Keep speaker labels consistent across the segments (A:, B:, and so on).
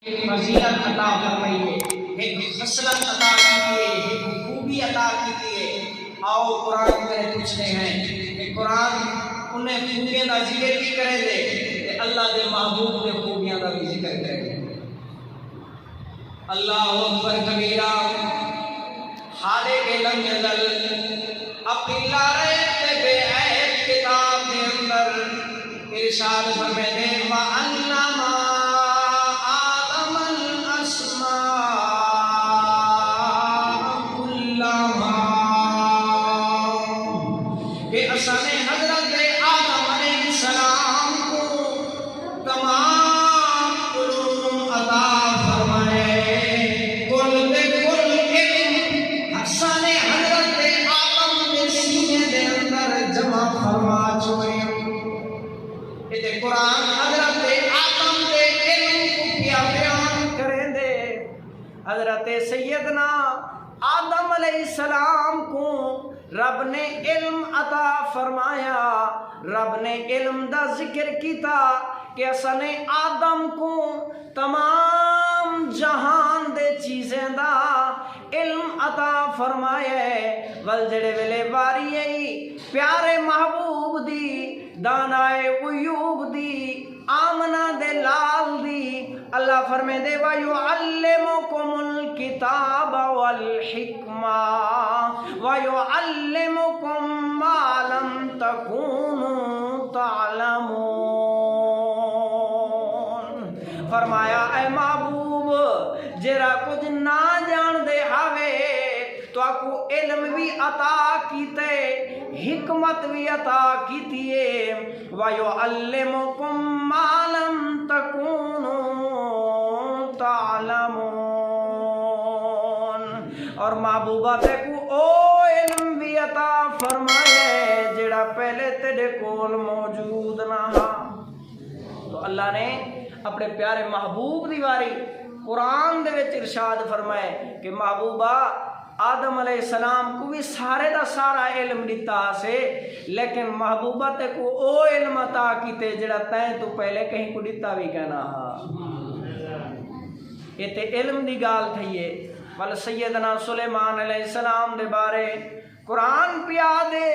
A: فضیلت عطا فرمائیے، ایک خصلت عطا کیجیے، ایک خوبی عطا کیجیے۔ آؤ قرآن میں پوچھتے ہیں کہ قرآن انہیں خوبیاں کا ذکر بھی کرے دے کہ اللہ دے محبوب دے خوبیاں کا بھی ذکر کرے دے۔ اللہ اکبر کبیرہ، خالق لم یزل اپنی لارے بے عیب کتاب دے اندر ارشاد فرمائے دے وَعَلَّمَ آدم الاسماء كلها، کہ اصل حضرت آدم علیہ السلام کو تمام علوم عطا فرمائے، کل دے کل علم اصل حضرت آدم کے سینے دے اندر جمع فرما چھوڑے۔ یہ قرآن حضرت آدم دے علم کو کیا بیان کریں دے۔ حضرت سیدنا آدم علیہ السلام کو رب نے علم عطا فرمایا، رب نے علم دا ذکر کیتا کہ اصل آدم کو تمام جہان دے چیزیں دا علم عطا فرمایا ہے۔ ول جڑے ویلے باری پیارے محبوب دی، دانائے غیوب دی، آمنہ دے لال دی، اللہ فرمے دے وَيُعَلِّمُكُمُ الْكِتَابَ وَالْحِكْمَةَ وَيُعَلِّمُكُم مَّا لَمْ تَكُونُوا تَعْلَمُونَ۔ فرمایا اے محبوب جرا کچھ نہ جان دے ہاوے تو آکو علم بھی عطا کیتے، حکمت بھی عطا کیتیے، وَيُعَلِّمُكُم مَّا لَمْ تَكُونُوا تَعْلَمُونَ۔ اور محبوبہ تے کو او علم بھی عطا فرمائے جڑا پہلے تیرے کول موجود نہ ہا۔ تو اللہ نے اپنے پیارے محبوب دی واری قرآن دے وچ ارشاد فرمائے کہ محبوبہ آدم علیہ السلام کو بھی سارے دا سارا علم دیتا سے، لیکن محبوبہ تے کو او علم عطا کیتے جڑا تائیں تو پہلے کہیں کو دیتا بھی کہنا ہا۔ یہ تے علم دی گال تھئیے۔ ول سیدنا سلیمان علیہ السلام دے بارے قرآن پیا دے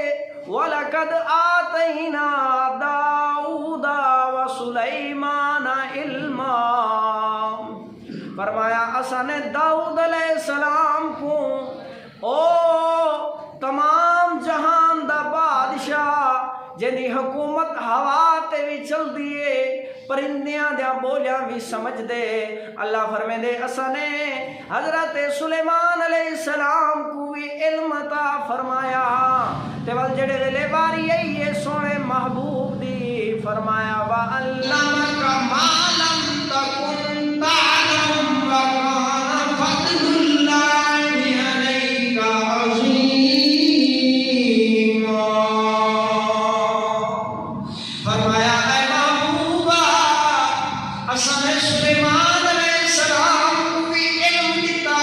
A: وَلَقَدْ آتَيْنَا دَاؤُدَ وَسُلَيْمَانَ عِلْمًا۔ فرمایا اساں نے داؤد علیہ السلام کو او تمام جہان دا بادشاہ جنی حکومت ہوا تے بھی چل دیے، پرندیاں دیا بولیاں بھی سمجھ دے، اللہ فرمے دے اساں نے حضرت سلیمان علیہ السلام کو بھی علم عطا فرمایا۔ تے ول جڑے ویلے باری یہ سونے محبوب دی فرمایا وَعَلَّمَكَ مَا لَمْ تَكُنْ تَعْلَمُ وَكَانَ فَضْلُ اللَّهِ عَلَيْكَ عَظِيمًا۔ فرمایا اے محبوبہ اصل سلیمان علیہ السلام کو بھی علم دیتا،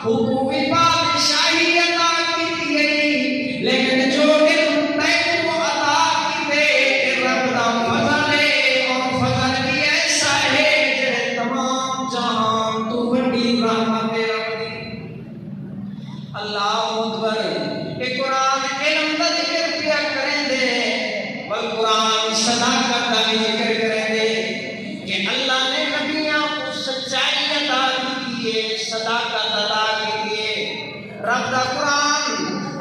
A: حکومت بادشاہی عطا کیتی گئی، لیکن جو علم تین کو عطا کیتے رب دا فضل ہے، اور فضل بھی ایسا ہے جڑے تمام جہان تو بڑی رحمت رب دی۔ اللہ اکبر، کہ قرآن علم دا ذکر کیا کریں دے، بل قرآن صداقت دا بھی ذکر کریں دے کہ اللہ نے نبیاں کو سچائی عطا کی ہے، صداقت عطا کی ہے۔ رب دا قرآن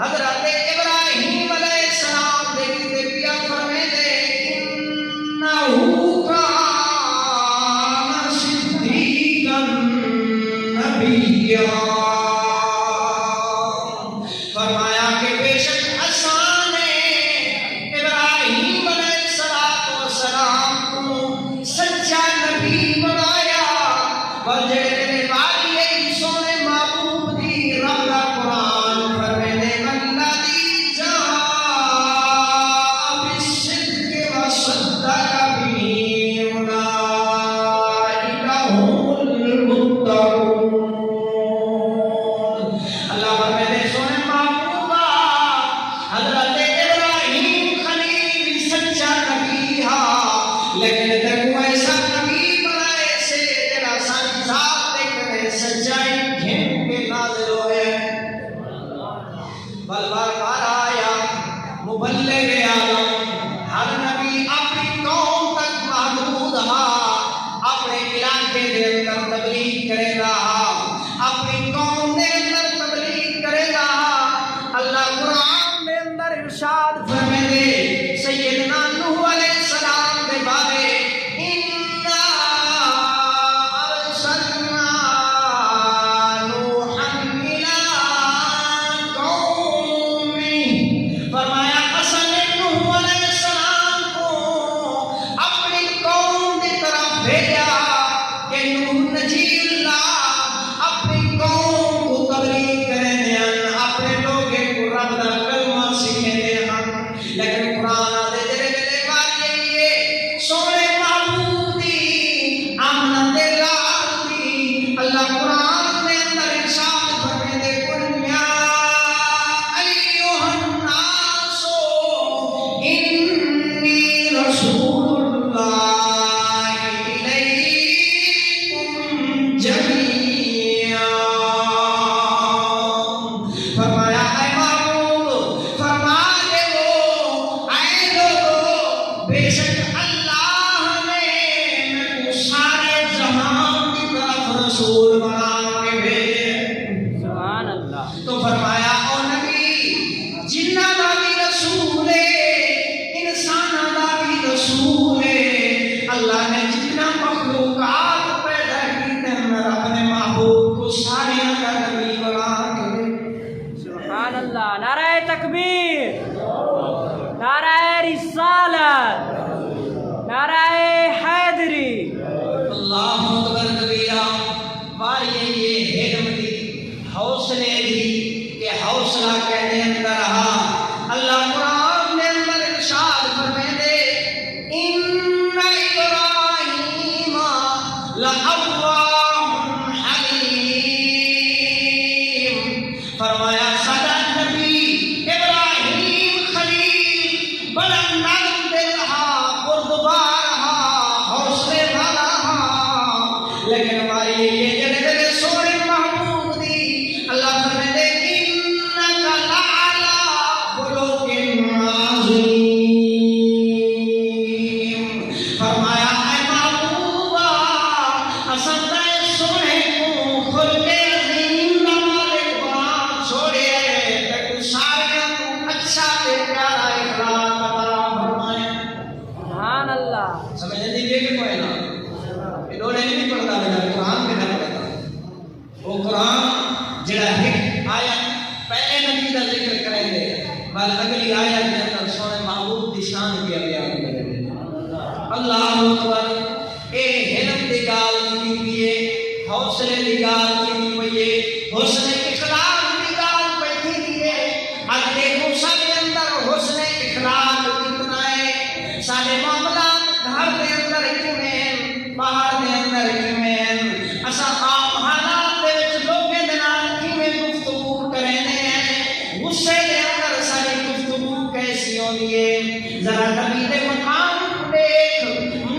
A: حضرت ابراہیم علیہ السلام دے کتے پیا فرمے دے انہو کان صدیقا نبیا۔ فرمایا کہ بے شک اساں نے ابراہیم علیہ السلام کو سچا نبی بنایا۔ وجہ باری سونے محبوب دی رب دا قرآن فرمے دے والذی جاء بالصدق وصدق بہ اولئک هم المتقون۔ اللہ فرمے دے سونے محبوبہ حضرت ابراہیم خلیل سچا نبی ہا، لیکن تیرے ایسا نبی بنائے سے جڑا دے اندر تبلیغ کرے گا، اپنی قوم دے اندر تبلیغ کرے گا۔ اللہ قرآن دے اندر ارشاد فرمائے دے سیدنا نوح علیہ السلام دے بارے، اِنَّا أَرْسَلْنَا نُوحًا إِلَىٰ قَوْمِهِ، فرمایا اصل نے نوح علیہ السلام کو اپنی قوم کی طرف بھیجا کہ نوح نجی اللہ اپنی قوم کو تبلیغ کرے دیں، اپنے لوگوں کو رب دا کلمہ سکھے دیں۔ لیکن قرآن آدھے جڑے جڑے بات یہ سونے محبوب دی آمنت لال دی اللہ قرآن میں اندر ارشاد فرمائے دے قل یا ایھا الناس انی رسول اللہ الیکم جمیعا، فرمایا اے محبوب فرما دے وہ اے لوگو بے شک اللہ نے میں کو سارے جہان کی طرف رسول بنا کے بھیجے۔
B: سبحان اللہ۔
A: تو فرمایا او نبی جنہ دا بھی رسول ہے، انسانہ دا بھی رسول ہے، اللہ نے جتنا مخلوقات پیدا کی تم اپنے محبوب کو سارے کا نبی بنا کے بھیجے۔
B: سبحان اللہ۔ نعرہ تکبیر، نعرہ رسالت، نعرہ حیدری۔
A: اللہ اکبر کبیرہ، واری یہ علم دی حوصلے دی کہ حوصلہ کہنے اندر رہا۔ اللہ قرآن نے اندر ارشاد فرمائے دے ان ابراہیم لأواہ حلیم، فرمایا سادہ نبی ابراہیم خلیل بڑا نرم دل رہا، بردبار رہا، حوصلے والا رہا، لیکن ہماری یہ جڑے جڑے سونے محبوب دی اللہ فرمائے دے انک لعلی خلق عظیم، فرمایا اے محبوبا اساں تے سونے کو خلق عظیم دا مالک بنا چھوڑے تے سارے کو اچھا تے پیارا اخلاق عطا فرمائے۔
B: سبحان اللہ۔
A: سمجھ نہیں دے کہ کوئی نہ انہوں نے نہیں پڑھتا میرا قرآن کے نہ پڑھتا، وہ قرآن جڑا ایک آیت پہلے نبی کا ذکر کریں گے بل اگلی آیت کے اندر سونے محبوب کی شان کی بیان کریں گے۔ اللہ اکبر، اے علم دی گال کی ہے، حوصلے دی گال کی ہوئی ہے، حسن اخلاق دی گال بیٹھی ہے۔ اج دیکھو سارے اندر حسن اخلاق کتنا ہے، سارے معاملات گھر دے اندر کیویں، باہر دے اندر کیویں، اساں عام حالات دے وچ لوگاں دے نال کیویں گفتگو کرنے ہیں، غصے دے اندر ساری گفتگو کیسی ہوندی ہے۔ ذرا نبی دے مقام کو دیکھ،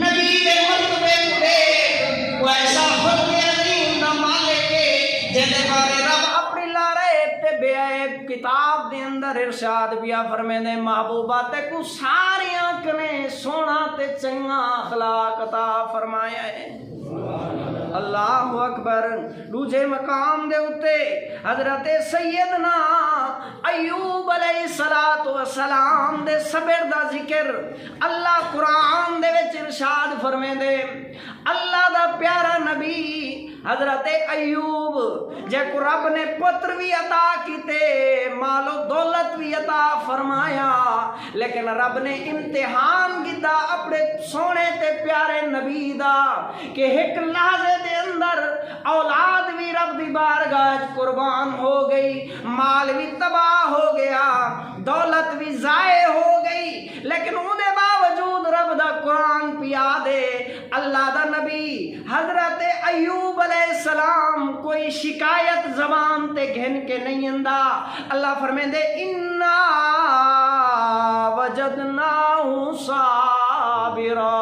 A: نبی دے مرتبے کو دیکھ، وہ ایسا خلق عظیم دا مالک ہے جے دے بارے رب
B: اپنی لارے تے بے عیب کتاب دے اندر ارشاد بیا فرمے نے محبوبہ تے کو ساریاں کنے سونا تے چنگا اخلاق عطا فرمایا ہے۔ اللہ اکبر۔ دوجے مقام دے اتے حضرت سیدنا ایوب علیہ السلام دے صبر دا ذکر اللہ قرآن دے وچ ارشاد فرمے دے۔ اللہ دا پیارا نبی حضرت ایوب جے کو رب نے پتر بھی عطا کیتے، مال و دولت بھی عطا فرمایا، لیکن رب نے امتحان کیتا اپنے سونے تے پیارے نبی دا کہ ایک لحظے دے اندر اولاد بھی رب دی بارگاہ قربان ہو گئی، مال بھی تباہ ہو گیا، دولت بھی ضائع ہو گئی، لیکن اون دے باوجود رب دا قرآن پیا دے اللہ دا نبی حضرت ایوب علیہ السلام کوئی شکایت زبان تے گھن کے نہیں اندا۔ اللہ فرمائے دے انا وجدناہ صابرا،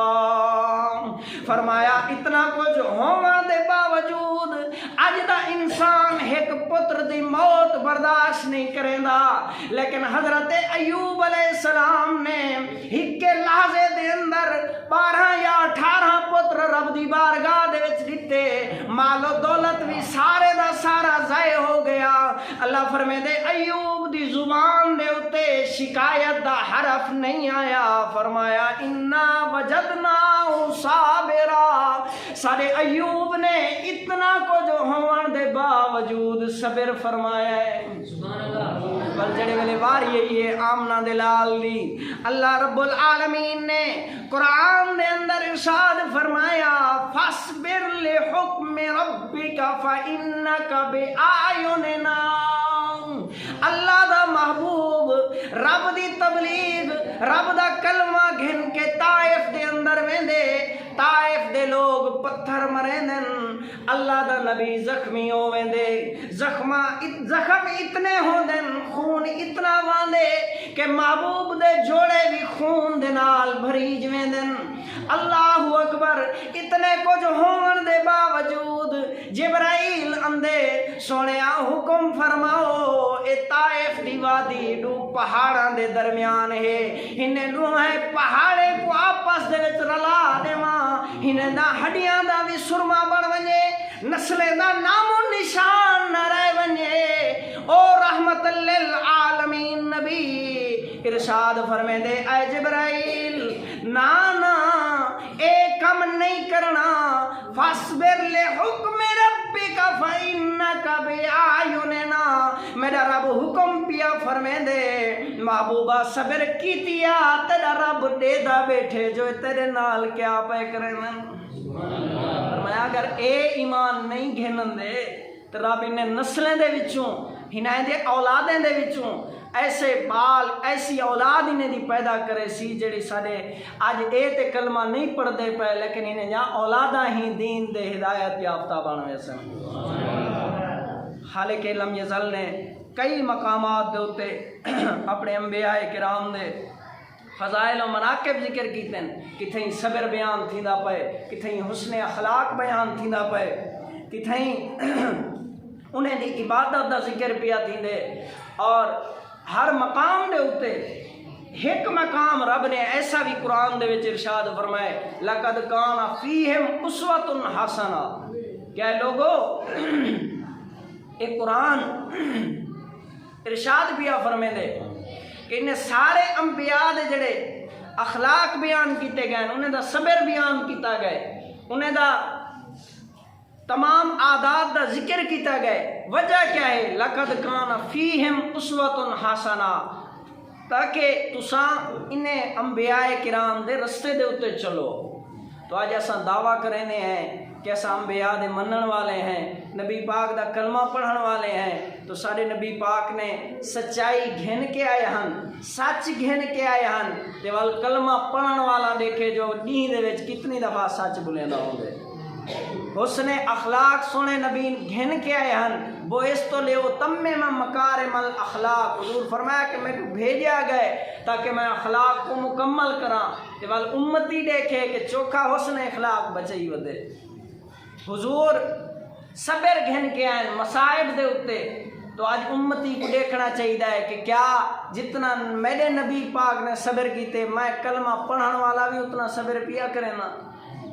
B: فرمایا اتنا کچھ ہونے دے باوجود اج دا انسان ایک پتر دی موت برداشت نہیں کریں دا لیکن حضرت ایوب علیہ السلام نے ایک لحظے دے اندر 12 یا 18 پتر رب دی بارگاہ دے وچ دتے مال و دولت بھی سارے دا سارا ضائع ہو گیا اللہ فرمے دے ایوب دی زبان دے اتے شکایت دا حرف نہیں آیا فرمایا انا وجدنا صابرا سارے ایوب نے اتنا کو جو ہون دے باوجود صبر فرمایا ہے بل جڑے ویلے واری یہی ہے آمنہ دلال دی اللہ رب العالمین نے قرآن دے اندر ارشاد فرمایا فاصبر لحکم ربک فإنک بأعیننا اللہ دا محبوب رب دی تبلیغ رب دا کلمہ گھن کے طائف دے اندر ویندے طائف دے لوگ پتھر مریندن اللہ دا نبی زخمی ہو ویندے زخم اتنے ہوندن خون اتنا واندے کہ محبوب دے جوڑے بھی خون دے نال بھریج ویندن اللہ اکبر اتنے کچھ ہون دے باوجود جبرائیل اندے سونیا حکم فرماؤ اے طائف دی وادی دو پہاڑاں دے درمیان ہے انہیں دو ہے پہاڑے کو آپس دے وچ رلا دیواں انہیں دا ہڈیاں دا بھی سرما بڑھ ونجے نسلیں دا نام و نشان نہ رہ ونجے او رحمت للعالمین نبی ارشاد فرمے دے اے جبرائیل نا اے کم نہیں کرنا فاصبر لحکم ربک فإنک بأعیننا میرا رب حکم پیا فرمے دے محبوبہ صبر کیتیا تیرا رب دے دا بیٹھے جو تیرے نال کیا پہ کریں فرمایا اگر اے ایمان نہیں گھنن دے تو رب انہیں نسلیں دے وچوں ہنائیں دے اولادیں دے وچوں ایسے بال ایسی اولاد انہیں دی پیدا کرے سی جڑی سارے آج اے تے کلمہ نہیں پڑھ دے پہ لیکن انہیں جہاں اولادہ ہی دین دے ہدایت یافتہ بنوے سن خالق لم یزل نے کئی مقامات دے ہوتے اپنے انبیاء کرام دے فضائل و مناقب ذکر کیتے ہیں کتھیں صبر بیان تھیندا پئے کتھیں حسن اخلاق بیان تھیندا پئے کتھیں انہیں دی عبادت دا ذکر پیا تھیندے اور ہر مقام دے ہوتے ایک مقام رب نے ایسا بھی قرآن دے وچ ارشاد فرمائے لقد کان فیہم اسوۃ حسنہ کیا لوگو ایک قرآن ارشاد پیا فرمے دے کہ انہیں سارے انبیاء دے جڑے اخلاق بیان کیتے گئے انہیں دا صبر بیان کیتا گئے انہیں دا تمام عادات دا ذکر کیتا گئے وجہ کیا ہے لقد کان فیہم اسوۃ حسنہ تاکہ تساں انہیں انبیاء کرام دے رستے دے اتے چلو تو آج ایسا دعویٰ کرنے ہیں کہ ایسا انبیاء دے منن والے ہیں نبی پاک دا کلمہ پڑھن والے ہیں تو سارے نبی پاک نے سچائی گھن کے آئے ہن سچ گھن کے آئے ہن تے وال کلمہ پڑھن والا دیکھے جو دین دے وچ کتنی دفعہ سچ بولیندہ ہوں گے حسن اخلاق سونے نبی گھن کے آئے ہن وہ اس تو لے وہ تمم مکارم الاخلاق حضور فرمایا کہ میں کو بھیجا گئے تاکہ میں اخلاق کو مکمل کراں کہ وال امتی دیکھے کہ چوکھا حسن اخلاق بچائی ودے حضور صبر گھن کے آئے مصائب دے اتے تو آج امتی کو دیکھنا چاہیے کہ کیا جتنا میرے نبی پاک نے صبر کیتے میں کلمہ پڑھن والا بھی اتنا صبر پیا کرے نا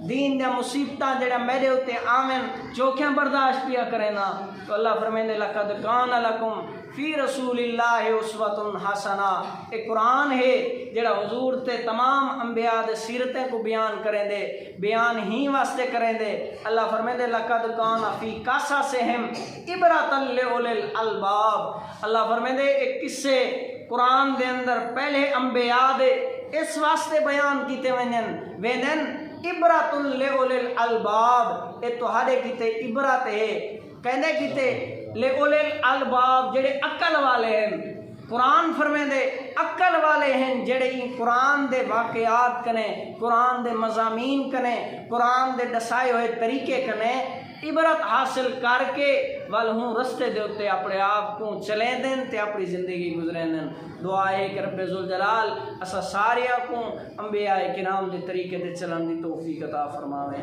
B: دین دیا مصیبتاں جڑا میرے ہوتے آمن چوکیاں برداشت پیا کرے نا تو اللہ فرمیندے لقد کان لکم فی رسول اللہ اسوۃ حسنہ ایک قرآن ہے جڑا حضور تے تمام انبیاء دے سیرتیں کو بیان کریں دے بیان ہی واسطے کریں دے اللہ فرمیندے لقد کان فی قصصہم عبرۃ لأولی الالباب اللہ فرمیندے ایک قصے قرآن دے اندر پہلے انبیاء دے اس واسطے بیان کیتے ویندن عبرۃ لأولی الالباب اے تہاڈے کیتے عبرت ہے کہندے کیتے لأولی الالباب جڑے عقل والے ہیں قرآن فرمیندے عقل والے ہیں جڑے قرآن دے واقعات کنے قرآن دے مضامین کنے قرآن دے دسائے ہوئے طریقے کنے عبرت حاصل کر کے والہوں رستے دے ہوتے اپنے آپ کو چلیں دیں تے اپنی زندگی گزریں دیں دعا ہے کہ رب ذوالجلال اسا سارے کو انبیاء کرام دے طریقے تے چلن دی توفیق عطا فرماوے